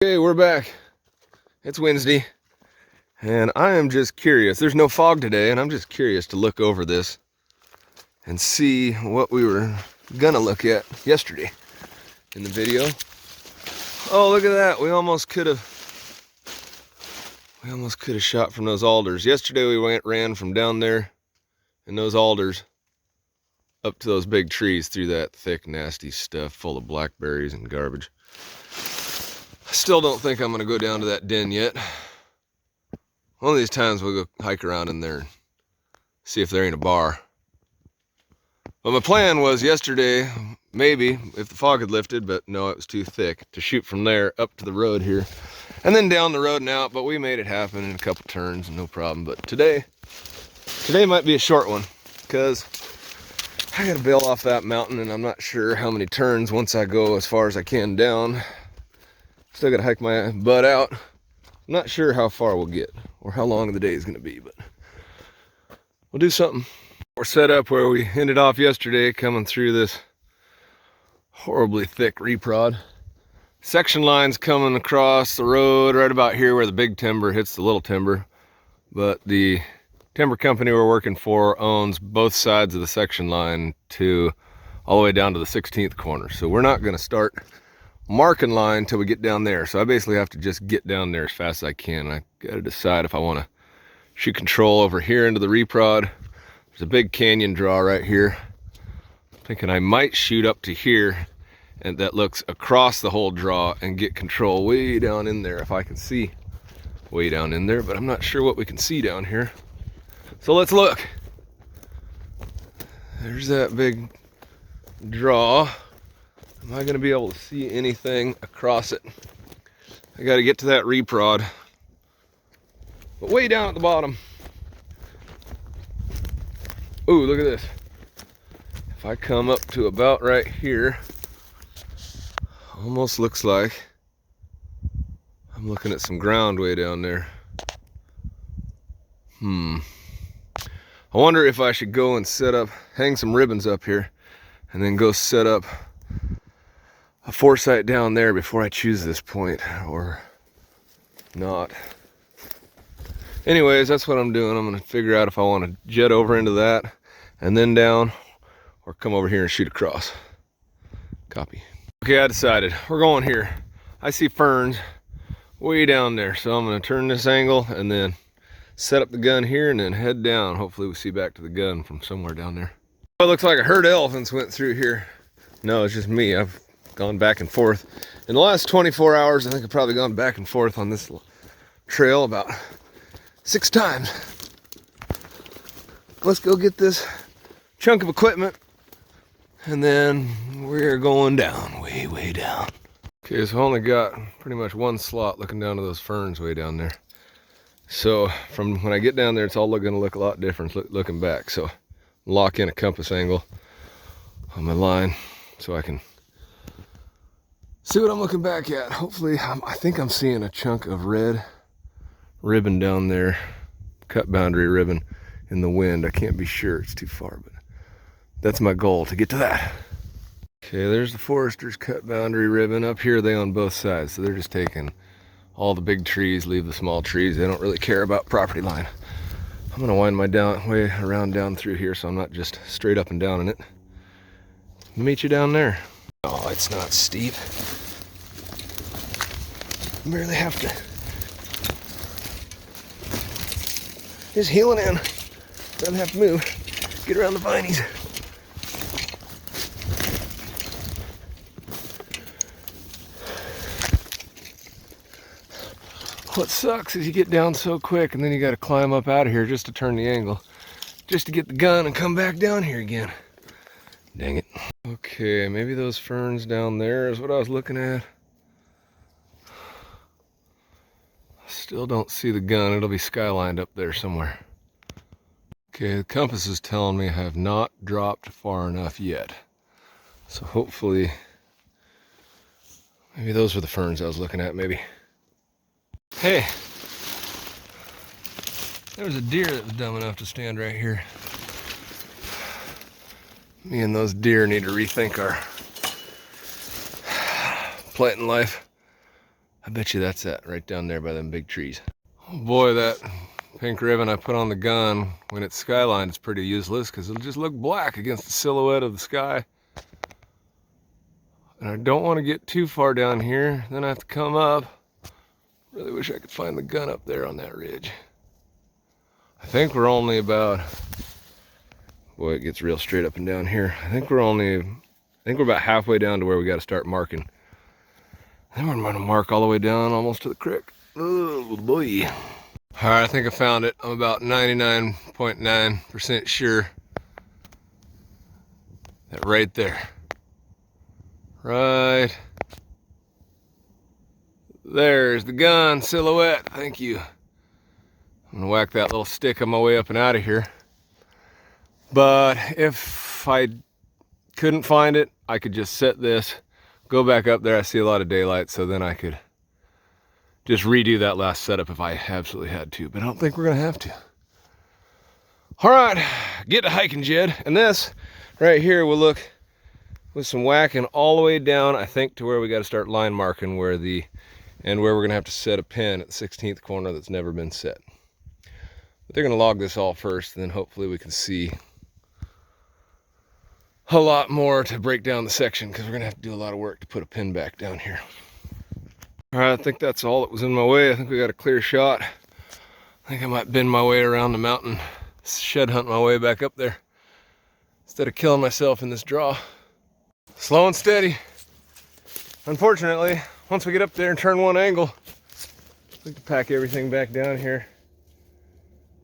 Okay, we're back. It's Wednesday, and I am just curious. There's no fog today, and I'm just curious to look over this and see what we were gonna look at yesterday in the video. Oh, look at that. We almost could have shot from those alders. Yesterday we ran from down there in those alders up to those big trees through that thick, nasty stuff full of blackberries and garbage. I still don't think I'm gonna go down to that den yet. One of these times we'll go hike around in there and see if there ain't a bar. But my plan was yesterday, maybe, if the fog had lifted, but no, it was too thick, to shoot from there up to the road here. And then down the road and out, but we made it happen in a couple turns, no problem. But today might be a short one, because I gotta bail off that mountain, and I'm not sure how many turns once I go as far as I can down. Still gotta hike my butt out. I'm not sure how far we'll get or how long the day is gonna be, but we'll do something. We're set up where we ended off yesterday, coming through this horribly thick reprod. Section lines coming across the road right about here where the big timber hits the little timber. But the timber company we're working for owns both sides of the section line to all the way down to the 16th corner. So we're not gonna start marking line until we get down there. So I basically have to just get down there as fast as I can. I gotta decide if I wanna shoot control over here into the reprod. There's a big canyon draw right here. I'm thinking I might shoot up to here, and that looks across the whole draw, and get control way down in there if I can see way down in there, but I'm not sure what we can see down here. So let's look. There's that big draw. Am I gonna be able to see anything across it? I gotta get to that reprod, but way down at the bottom. Ooh, look at this. If I come up to about right here, almost looks like I'm looking at some ground way down there. I wonder if I should go and set up, hang some ribbons up here, and then go set up a foresight down there before I choose this point, or not. Anyways, that's what I'm doing. I'm gonna figure out if I want to jet over into that and then down, or come over here and shoot across. Copy. Okay, I decided. We're going here. I see ferns way down there, so I'm gonna turn this angle and then set up the gun here and then head down. Hopefully we see back to the gun from somewhere down there. It looks like a herd of elephants went through here. No, it's just me. I've gone back and forth. In the last 24 hours, I think I've probably gone back and forth on this trail about 6 times. Let's go get this chunk of equipment, and then we're going down, way down. Okay, so I only got pretty much one slot looking down to those ferns way down there. So from when I get down there, it's all gonna look a lot different looking back. So lock in a compass angle on my line so I can see what I'm looking back at. Hopefully, I think I'm seeing a chunk of red ribbon down there, cut boundary ribbon in the wind. I can't be sure, it's too far, but that's my goal, to get to that. Okay, there's the forester's cut boundary ribbon. Up here they own both sides, so they're just taking all the big trees, leave the small trees. They don't really care about property line. I'm gonna wind my way around down through here so I'm not just straight up and down in it. I'll meet you down there. Oh, it's not steep. I barely have to. Just heeling in. Doesn't have to move. Get around the vinies. What sucks is you get down so quick and then you gotta climb up out of here just to turn the angle, just to get the gun and come back down here again. Dang it. Okay, maybe those ferns down there is what I was looking at. Still don't see the gun. It'll be skylined up there somewhere. Okay, the compass is telling me I have not dropped far enough yet. So hopefully, maybe those were the ferns I was looking at, maybe. Hey, there was a deer that was dumb enough to stand right here. Me and those deer need to rethink our plant in life. I bet you that's that right down there by them big trees. Oh boy, that pink ribbon I put on the gun when it's skyline is pretty useless because it'll just look black against the silhouette of the sky. And I don't want to get too far down here, then I have to come up. Really wish I could find the gun up there on that ridge. I think we're only about, boy, it gets real straight up and down here. I think we're about halfway down to where we got to start marking. Then we're gonna mark all the way down almost to the creek. Oh boy. All right, I think I found it. I'm about 99.9% sure that right there. Right there's the gun silhouette. Thank you. I'm gonna whack that little stick on my way up and out of here. But if I couldn't find it, I could just set this, go back up there. I see a lot of daylight, so then I could just redo that last setup if I absolutely had to, but I don't think we're gonna have to. All right, get to hiking, Jed. And this right here will look with some whacking all the way down, I think, to where we got to start line marking where we're gonna have to set a pin at the 16th corner that's never been set. But they're gonna log this all first, and then hopefully we can see a lot more to break down the section, because we're gonna have to do a lot of work to put a pin back down here. All right, I think that's all that was in my way. I think we got a clear shot. I think I might bend my way around the mountain, shed hunt my way back up there, instead of killing myself in this draw. Slow and steady. Unfortunately, once we get up there and turn one angle, I have to pack everything back down here.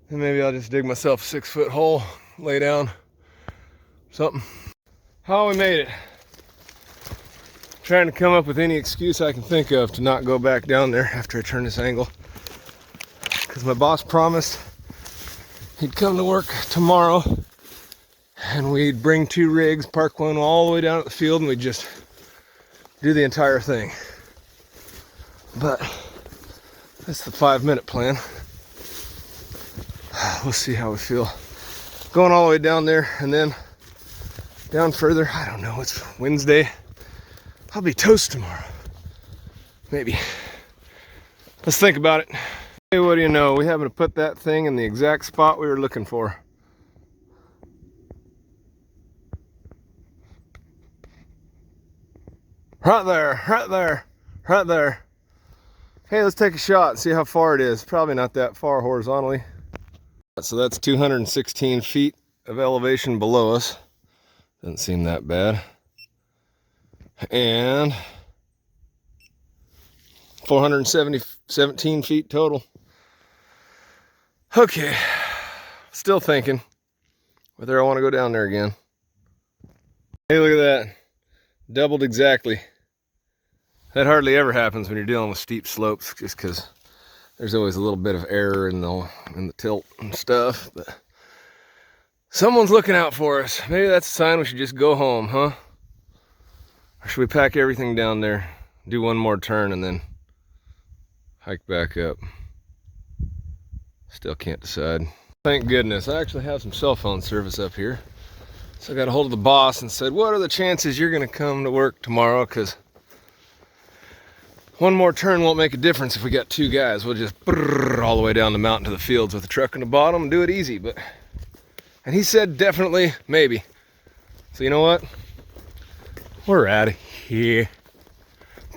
And maybe I'll just dig myself a 6-foot hole, lay down, something. How we made it. Trying to come up with any excuse I can think of to not go back down there after I turn this angle. Because my boss promised he'd come to work tomorrow and we'd bring 2 rigs, park one all the way down at the field, and we'd just do the entire thing. But that's the 5-minute plan. We'll see how we feel. Going all the way down there and then down further. I don't know, it's Wednesday. I'll be toast tomorrow. Maybe. Let's think about it. Hey, what do you know? We happen to put that thing in the exact spot we were looking for. Right there, right there, right there. Hey, let's take a shot and see how far it is. Probably not that far horizontally. So that's 216 feet of elevation below us. Doesn't seem that bad. And 417 feet total. Okay, still thinking whether I want to go down there again. Hey, look at that. Doubled exactly. That hardly ever happens when you're dealing with steep slopes, just because there's always a little bit of error in the tilt and stuff. But someone's looking out for us. Maybe that's a sign we should just go home, huh? Or should we pack everything down there, do one more turn, and then hike back up? Still can't decide. Thank goodness, I actually have some cell phone service up here. So I got a hold of the boss and said, what are the chances you're gonna come to work tomorrow? Because one more turn won't make a difference if we got 2 guys. We'll just all the way down the mountain to the fields with a truck in the bottom and do it easy. And he said definitely, maybe. So you know what? We're out of here.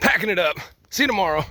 Packing it up. See you tomorrow.